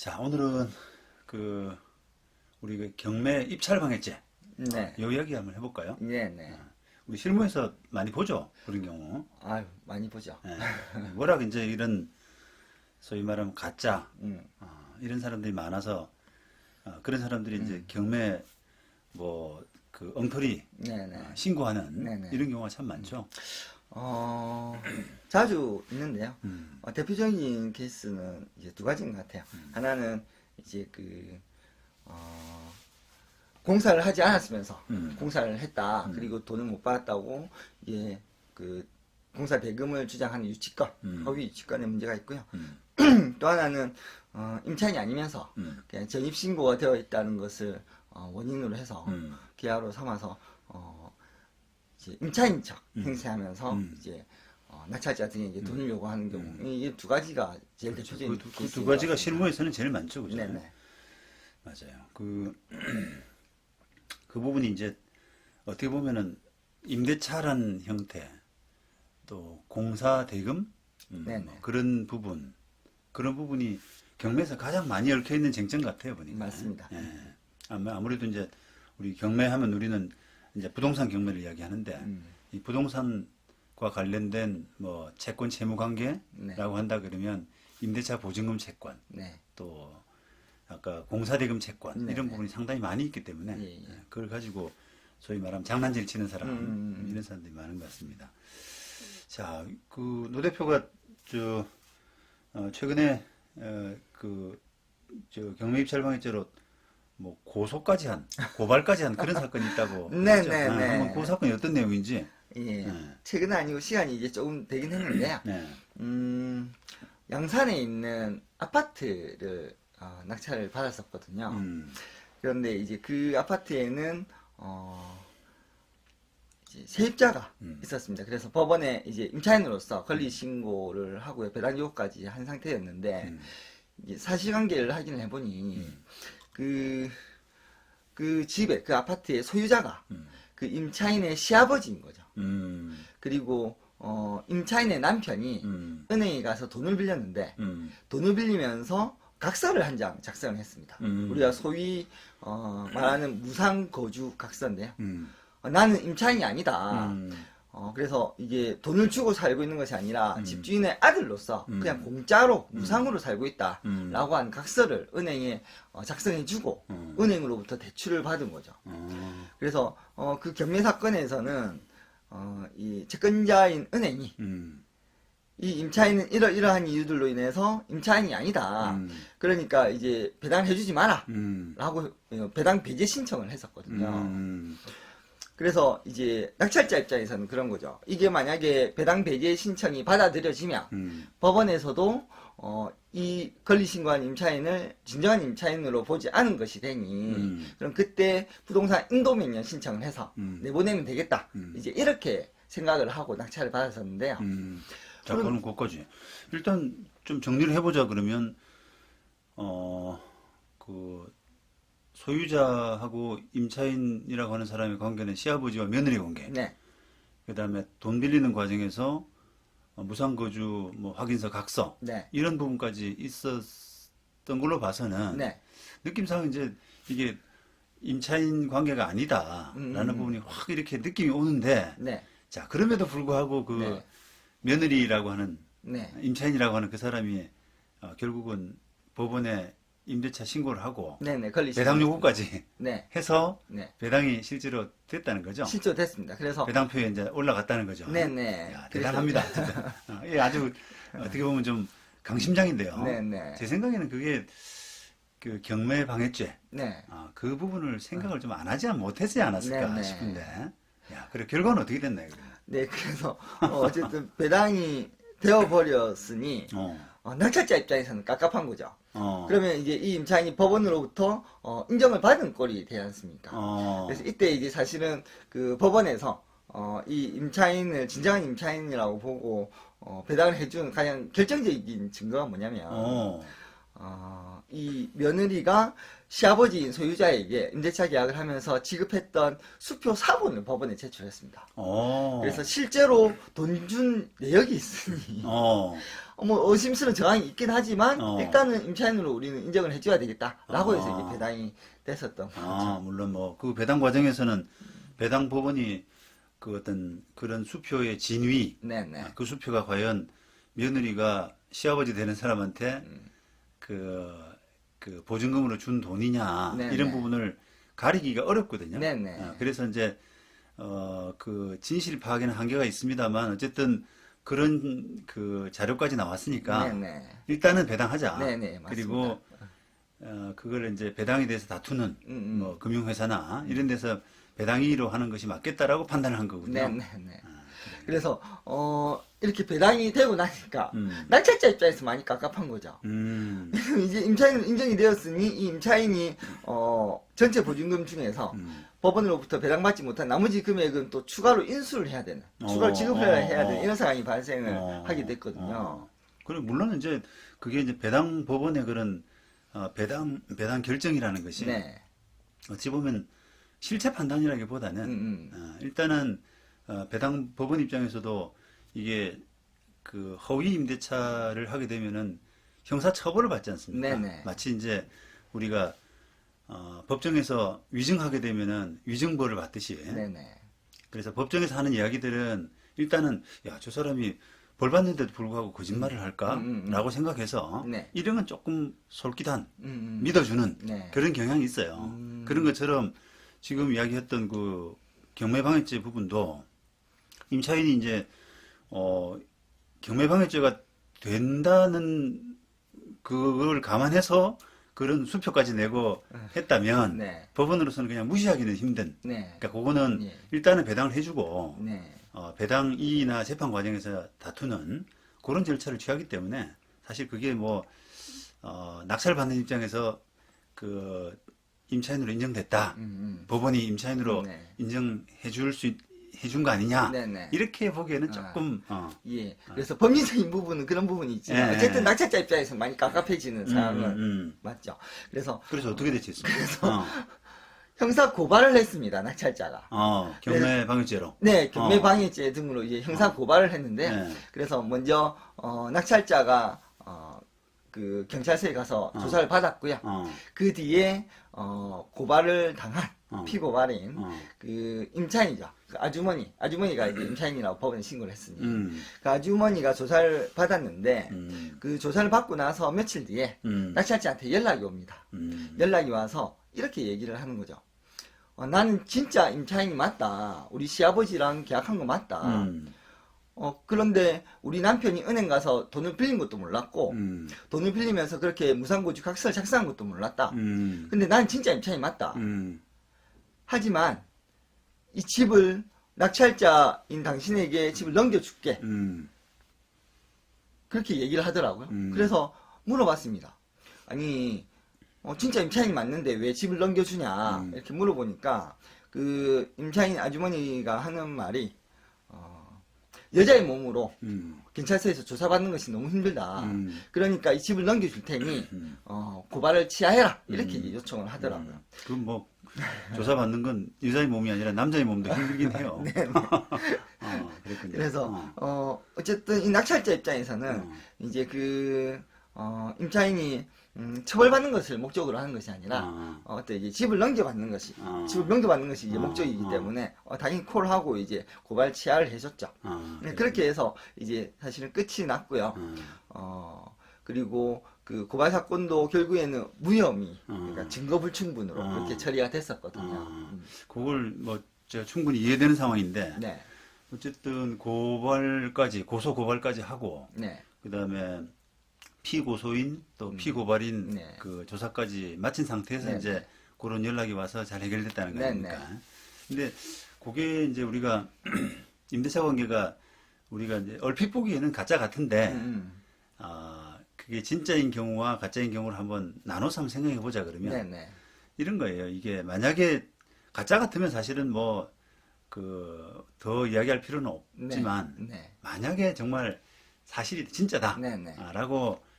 자, 오늘은 그 우리 그 경매 입찰 방해죄 네. 요 이야기 한번 해볼까요? 네네. 우리 실무에서 많이 보죠, 그런 경우. 아유, 많이 보죠. 예. 워낙 이제 이런 소위 말하면 가짜 음. 이런 사람들이 많아서 그런 사람들이 이제 경매 뭐 그 엉터리 네네. 신고하는 네네. 이런 경우가 참 많죠. 자주 있는데요. 음. 대표적인 케이스는 이제 두 가지인 것 같아요. 하나는 이제 공사를 하지 않았으면서 공사를 했다. 그리고 돈을 못 받았다고 이제 그 공사 대금을 주장하는 유치권, 허위 유치권의 문제가 있고요. 또 하나는 임차인이 아니면서 그냥 전입신고가 되어 있다는 것을 원인으로 해서 기하로 삼아서 이제 임차인 척 행세하면서 이제 낙찰자 등에게 돈을 요구하는 경우, 이 두 가지가 제일 대표적인 그 두 케이스인 가지가 것 같습니다. 실무에서는 제일 많죠, 그죠? 네네. 맞아요. 그 부분이 이제 어떻게 보면은 임대차란 형태, 또 공사 대금, 네네. 뭐 그런 부분이 경매에서 가장 많이 얽혀 있는 쟁점 같아요, 보니까. 맞습니다. 예. 아무래도 이제 우리 경매하면 우리는 이제 부동산 경매를 이야기하는데 이 부동산과 관련된 뭐 채권 채무 관계라고 네. 한다 그러면 임대차 보증금 채권, 네. 또 아까 공사대금 채권 네, 이런 네. 부분이 상당히 많이 있기 때문에 예, 예. 그걸 가지고 소위 말하면 장난질 치는 사람 음. 이런 사람들이 많은 것 같습니다. 자, 그 노 대표가 최근에 경매 입찰 방해죄로 뭐 고발까지 한 그런 사건이 있다고 네, 그랬죠? 네, 네. 한번 그 사건이 어떤 내용인지. 예. 네. 최근은 아니고 시간이 이제 조금 되긴 했는데요. 네. 양산에 있는 아파트를 낙찰을 받았었거든요. 그런데 이제 그 아파트에는 이제 세입자가 있었습니다. 그래서 법원에 이제 임차인으로서 권리 신고를 하고요. 배당 요구까지 한 상태였는데 이제 사실관계를 확인을 해보니 그 집에 그 아파트의 소유자가 그 임차인의 시아버지인 거죠. 그리고 임차인의 남편이 은행에 가서 돈을 빌렸는데 돈을 빌리면서 각서를 한 장 작성을 했습니다. 우리가 소위 말하는 무상거주 각서인데요. 나는 임차인이 아니다. 그래서 이게 돈을 주고 살고 있는 것이 아니라 집주인의 아들로서 그냥 공짜로 무상으로 살고 있다 라고 한 각서를 은행에 작성해주고 은행으로부터 대출을 받은 거죠. 그래서 그 경매 사건에서는 이 채권자인 은행이 이 임차인은 이러한 이유들로 인해서 임차인이 아니다. 그러니까 이제 배당해주지 마라 라고 배당 배제 신청을 했었거든요. 그래서 이제 낙찰자 입장에서는 그런 거죠. 이게 만약에 배당 배제 신청이 받아들여지면 법원에서도 이 권리신고한 임차인을 진정한 임차인으로 보지 않은 것이 되니 그럼 그때 부동산 인도명령 신청을 해서 내보내면 되겠다. 이제 이렇게 생각을 하고 낙찰을 받았었는데요. 자, 그럼 그것까지 일단 좀 정리를 해보자. 그러면 그 소유자하고 임차인이라고 하는 사람의 관계는 시아버지와 며느리 관계. 네. 그다음에 돈 빌리는 과정에서 무상거주 뭐 확인서 각서 네. 이런 부분까지 있었던 걸로 봐서는 네. 느낌상 이제 이게 임차인 관계가 아니다라는 부분이 확 이렇게 느낌이 오는데 네. 자, 그럼에도 불구하고 그 네. 며느리라고 하는 네. 임차인이라고 하는 그 사람이 결국은 법원에 임대차 신고를 하고 네네. 권리 배당 신고. 요구까지 네. 해서 네. 배당이 실제로 됐다는 거죠. 실제로 됐습니다. 그래서 배당표에 이제 올라갔다는 거죠. 네네. 야, 대단합니다. 진짜. 예, 아주 어떻게 보면 좀 강심장인데요. 네네. 제 생각에는 그게 그 경매 방해죄 네. 그 부분을 생각을 좀 안 하지 못하지 않았을까 네네. 싶은데. 야, 그래 결과는 어떻게 됐나요? 그러면? 네. 그래서 어쨌든 배당이 되어버렸으니 낙찰자 입장에서는 깝깝한 거죠. 그러면 이제 이 임차인이 법원으로부터 인정을 받은 꼴이 되지 않습니까? 그래서 이때 이제 사실은 그 법원에서 이 임차인을 진정한 임차인이라고 보고 배당을 해준 가장 결정적인 증거가 뭐냐면 이 며느리가 시아버지인 소유자에게 임대차 계약을 하면서 지급했던 수표 사본을 법원에 제출했습니다. 그래서 실제로 돈 준 내역이 있으니 뭐 의심스러운 정황이 있긴 하지만 일단은 임차인으로 우리는 인정을 해줘야 되겠다라고 해서 이게 배당이 됐었던 거죠. 물론 뭐 그 배당 과정에서는 배당 법원이 그 어떤 그런 수표의 진위, 네네. 그 수표가 과연 며느리가 시아버지 되는 사람한테 그 보증금으로 준 돈이냐 네네. 이런 부분을 가리기가 어렵거든요. 네네. 그래서 이제 그 진실 파악에는 한계가 있습니다만 어쨌든 그런 그 자료까지 나왔으니까 네네. 일단은 배당하자. 네네, 맞습니다. 그리고 그걸 이제 배당에 대해서 다투는 뭐 금융회사나 이런 데서 배당이로 하는 것이 맞겠다라고 판단을 한 거군요. 네네네. 그래서 이렇게 배당이 되고 나니까 낙찰자 입장에서 많이 깝깝한 거죠. 이제 임차인으로 인정이 되었으니 이 임차인이 전체 보증금 중에서 법원으로부터 배당받지 못한 나머지 금액은 또 추가로 인수를 해야 되는, 추가로 지급을 해야 되는 이런 상황이 발생을 하게 됐거든요. 그리고 물론 이제 그게 이제 배당 법원의 그런 배당 결정이라는 것이 네. 어찌 보면 실체 판단이라기보다는 일단은 배당 법원 입장에서도 이게 그 허위 임대차를 하게 되면은 형사 처벌을 받지 않습니까? 네네. 마치 이제 우리가 법정에서 위증하게 되면은 위증벌을 받듯이. 네네. 그래서 법정에서 하는 이야기들은 일단은 야, 저 사람이 벌 받는데도 불구하고 거짓말을 할까라고 생각해서 네. 이런 건 조금 솔깃한 믿어주는 네. 그런 경향이 있어요. 그런 것처럼 지금 이야기했던 그 경매방해죄 부분도 임차인이 이제 경매방해죄가 된다는 그걸 감안해서 그런 수표까지 내고 했다면 네. 법원으로서는 그냥 무시하기는 힘든. 네. 그러니까 그거는 예. 일단은 배당을 해주고 네. 배당 이의나 재판 과정에서 다투는 그런 절차를 취하기 때문에 사실 그게 뭐 낙찰 받는 입장에서 그 임차인으로 인정됐다. 법원이 임차인으로 네. 해준 거 아니냐. 네네. 이렇게 보기에는 조금 예. 그래서 법리적인 부분은 그런 부분이 있지만 예. 어쨌든 낙찰자 입장에서 많이 깝깝해지는 상황은 맞죠. 그래서 어떻게 됐습니까? 형사 고발을 했습니다. 낙찰자가. 경매 방해죄로. 네, 경매 방해죄 등으로 이제 형사 고발을 했는데 네. 그래서 먼저 낙찰자가 그 경찰서에 가서 조사를 받았고요. 그 뒤에 고발을 당한 피고발인 그 임차인이죠. 그 아주머니가 이제 임차인이라고 법원에 신고를 했으니 그 아주머니가 조사를 받았는데 그 조사를 받고 나서 며칠 뒤에 낙찰자한테 연락이 옵니다. 연락이 와서 이렇게 얘기를 하는 거죠. 나는 진짜 임차인이 맞다. 우리 시아버지랑 계약한 거 맞다. 그런데 우리 남편이 은행 가서 돈을 빌린 것도 몰랐고, 돈을 빌리면서 그렇게 무상고지 각서를 작성한 것도 몰랐다. 근데 난 진짜 임차인이 맞다. 하지만 이 집을 낙찰자인 당신에게 집을 넘겨줄게. 그렇게 얘기를 하더라고요. 그래서 물어봤습니다. 아니, 진짜 임차인이 맞는데 왜 집을 넘겨주냐 이렇게 물어보니까 그 임차인 아주머니가 하는 말이 여자의 몸으로 경찰서에서 조사받는 것이 너무 힘들다. 그러니까 이 집을 넘겨줄 테니 고발을 취하해라 이렇게 이제 요청을 하더라고요. 그럼 뭐 조사받는 건 여자의 몸이 아니라 남자의 몸도 힘들긴 해요. 네. 그랬군요. 그래서 어쨌든 이 낙찰자 입장에서는 이제 그 임차인이 처벌받는 것을 목적으로 하는 것이 아니라 어떤 이제 집을 넘겨받는 것이 집을 넘겨받는 것이 이제 목적이기 때문에 당연히 콜하고 이제 고발 취하를 해줬죠. 그렇게 해서 이제 사실은 끝이 났고요. 그리고 그 고발 사건도 결국에는 무혐의, 그러니까 증거 불충분으로 그렇게 처리가 됐었거든요. 그걸 뭐 제가 충분히 이해되는 상황인데 네. 어쨌든 고소 고발까지 하고 네. 그다음에 피고소인 또 피고발인 네. 그 조사까지 마친 상태에서 네. 이제 그런 연락이 와서 잘 해결됐다는 거 네. 아닙니까? 근데 그게 이제 우리가 임대차 관계가 우리가 이제 얼핏 보기에는 가짜 같은데 그게 진짜인 경우와 가짜인 경우를 한번 나눠서 한번 생각해 보자 그러면 네네. 이런 거예요. 이게 만약에 가짜 같으면 사실은 뭐 그 더 이야기할 필요는 없지만 네. 만약에 정말 사실이 진짜다라고 네네.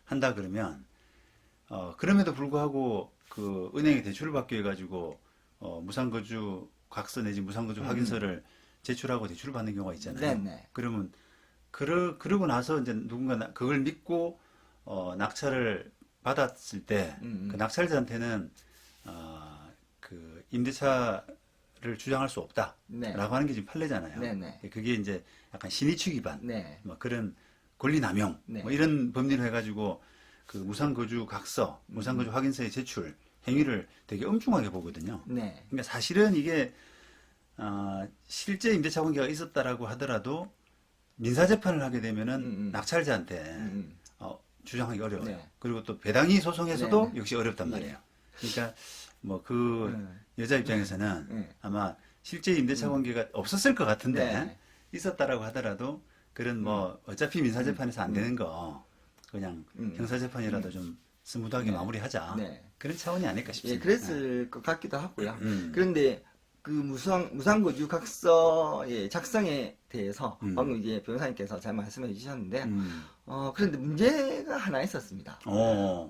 한다 그러면 그럼에도 불구하고 그 은행에 대출을 받기 위해 가지고 무상거주 각서 내지 무상거주 확인서를 제출하고 대출을 받는 경우가 있잖아요. 네네. 그러면 그러고 나서 이제 누군가 그걸 믿고 낙찰을 받았을 때 그 낙찰자한테는 그 임대차를 주장할 수 없다라고 네. 하는 게 지금 판례잖아요. 네네. 그게 이제 약간 신의축 위반, 네. 뭐 그런 권리남용, 네. 뭐 이런 법리로 해가지고 그 무상거주 각서, 무상거주 확인서의 제출 행위를 되게 엄중하게 보거든요. 네. 그러니까 사실은 이게 실제 임대차 관계가 있었다라고 하더라도 민사재판을 하게 되면은 낙찰자한테 주장하기 어려워요. 네. 그리고 또 배당이 소송에서도 네. 역시 어렵단 네. 말이에요. 그러니까 뭐 그 여자 입장에서는 네. 아마 실제 임대차 관계가 없었을 것 같은데 네. 있었다라고 하더라도 그런 뭐 어차피 민사재판에서 안 되는 거 그냥 형사재판이라도 좀 스무드하게 네. 마무리하자. 네. 그런 차원이 아닐까 예, 싶습니다. 그랬을 것 같기도 하고요. 음. 그런데 그 무상거주 각서의 작성에 대해서 방금 이제 변호사님께서 잘 말씀해 주셨는데, 그런데 문제가 하나 있었습니다.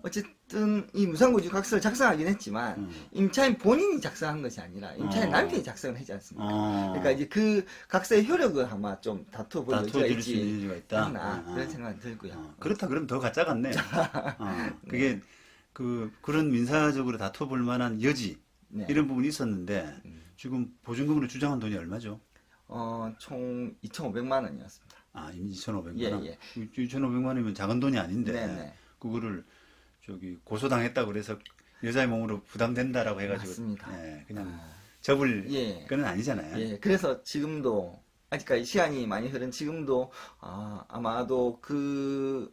어쨌든 이 무상거주 각서를 작성하긴 했지만 임차인 본인이 작성한 것이 아니라 임차인 남편이 작성을 했지 않습니까? 그러니까 이제 그 각서의 효력을 아마 좀 다투어볼 여지가 다투어질 수 있는 있지 여지가 있다. 않나 그런 생각이 들고요. 그렇다 그러면 더 가짜 같네. 그게 그런 민사적으로 다투어볼 만한 여지 네. 이런 부분이 있었는데 지금 보증금으로 주장한 돈이 얼마죠? 총 2,500만 원이었습니다. 2,500만 원. 예. 2,500만 원이면 작은 돈이 아닌데 네네. 그거를 고소당했다고 그래서 여자의 몸으로 부담된다라고 해가지고 맞습니다. 그냥 접을 예. 건 아니잖아요. 예, 그래서 지금도 아직까지 시간이 많이 흐른 지금도 아마도 그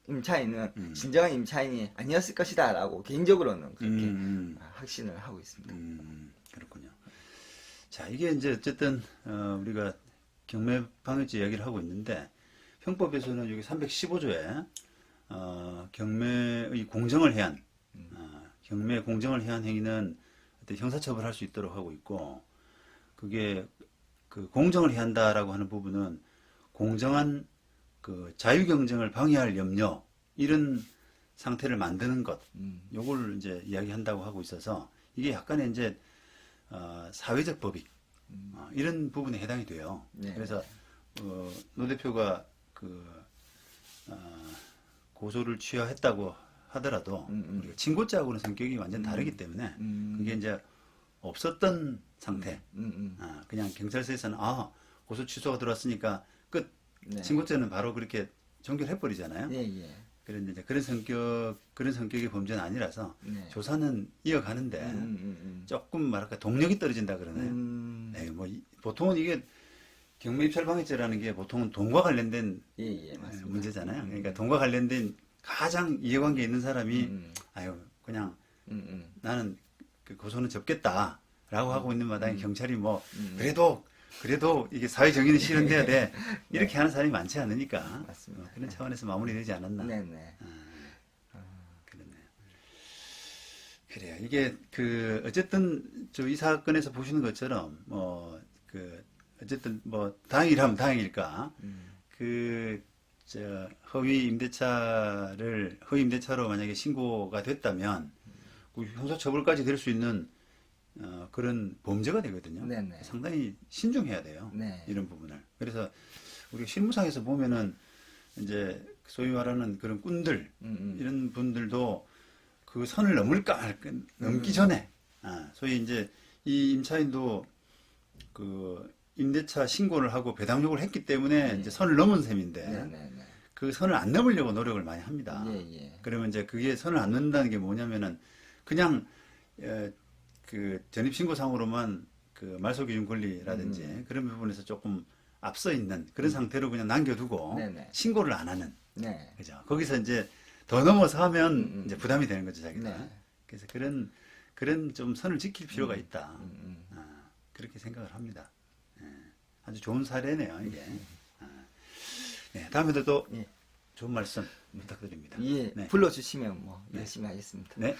임차인은 진정한 임차인이 아니었을 것이다라고 개인적으로는 그렇게 확신을 하고 있습니다. 그렇군요. 자, 이게 이제 어쨌든 우리가 경매방해죄 이야기를 하고 있는데 형법에서는 여기 315조에 경매의 공정을 해한 경매 공정을 해한 행위는 어떤 형사처벌할 수 있도록 하고 있고 그게 그 공정을 해한다라고 하는 부분은 공정한 그 자유경쟁을 방해할 염려 이런 상태를 만드는 것 요걸 이제 이야기한다고 하고 있어서 이게 약간의 이제 사회적 법익 이런 부분에 해당이 돼요. 네. 그래서 노 대표가 고소를 취하했다고 하더라도 우리가 친고죄하고는 성격이 완전 다르기 때문에 그게 이제 없었던 상태. 그냥 경찰서에서는 고소 취소가 들어왔으니까 끝. 네. 친고죄는 바로 그렇게 종결해 버리잖아요. 예. 그런데 이제 그런 성격의 범죄는 아니라서 네. 조사는 이어가는데 조금 말할까 동력이 떨어진다 그러나요? 네, 뭐 보통은 이게 경매 입찰 방해죄라는 게 보통은 돈과 관련된 예, 맞습니다. 문제잖아요. 그러니까 돈과 관련된 가장 이해관계 있는 사람이 그냥 나는 그 고소는 접겠다라고 하고 있는 마당에 경찰이 뭐 그래도 이게 사회 정의는 실현돼야 돼 이렇게 하는 사람이 많지 않으니까 맞습니다. 그런 차원에서 마무리되지 않았나. 네네. 그렇네요. 그래요. 이게 어쨌든 이 사건에서 보시는 것처럼 어쨌든 다행이라면 다행일까. 허위 임대차로 만약에 신고가 됐다면 형사처벌까지 될 수 있는 그런 범죄가 되거든요. 네네. 상당히 신중해야 돼요. 네. 이런 부분을. 그래서 우리가 실무상에서 보면은 이제 소위 말하는 그런 꾼들 이런 분들도 그 선을 넘기 전에 소위 이제 이 임차인도 그 임대차 신고를 하고 배당 요구를 했기 때문에 이제 선을 넘은 셈인데 그 선을 안 넘으려고 노력을 많이 합니다. 그러면 이제 그게 선을 안 넘는다는 게 뭐냐면은 그냥 그 전입신고상으로만 그 말소기준 권리라든지 그런 부분에서 조금 앞서 있는 그런 상태로 그냥 남겨두고 신고를 안 하는. 그죠. 거기서 이제 더 넘어서 하면 이제 부담이 되는 거죠, 자기가. 그래서 그런 좀 선을 지킬 필요가 있다. 그렇게 생각을 합니다. 아주 좋은 사례네요, 이게. 네, 다음에도 또 좋은 말씀 부탁드립니다. 예, 네. 불러주시면 뭐 열심히 하겠습니다. 네.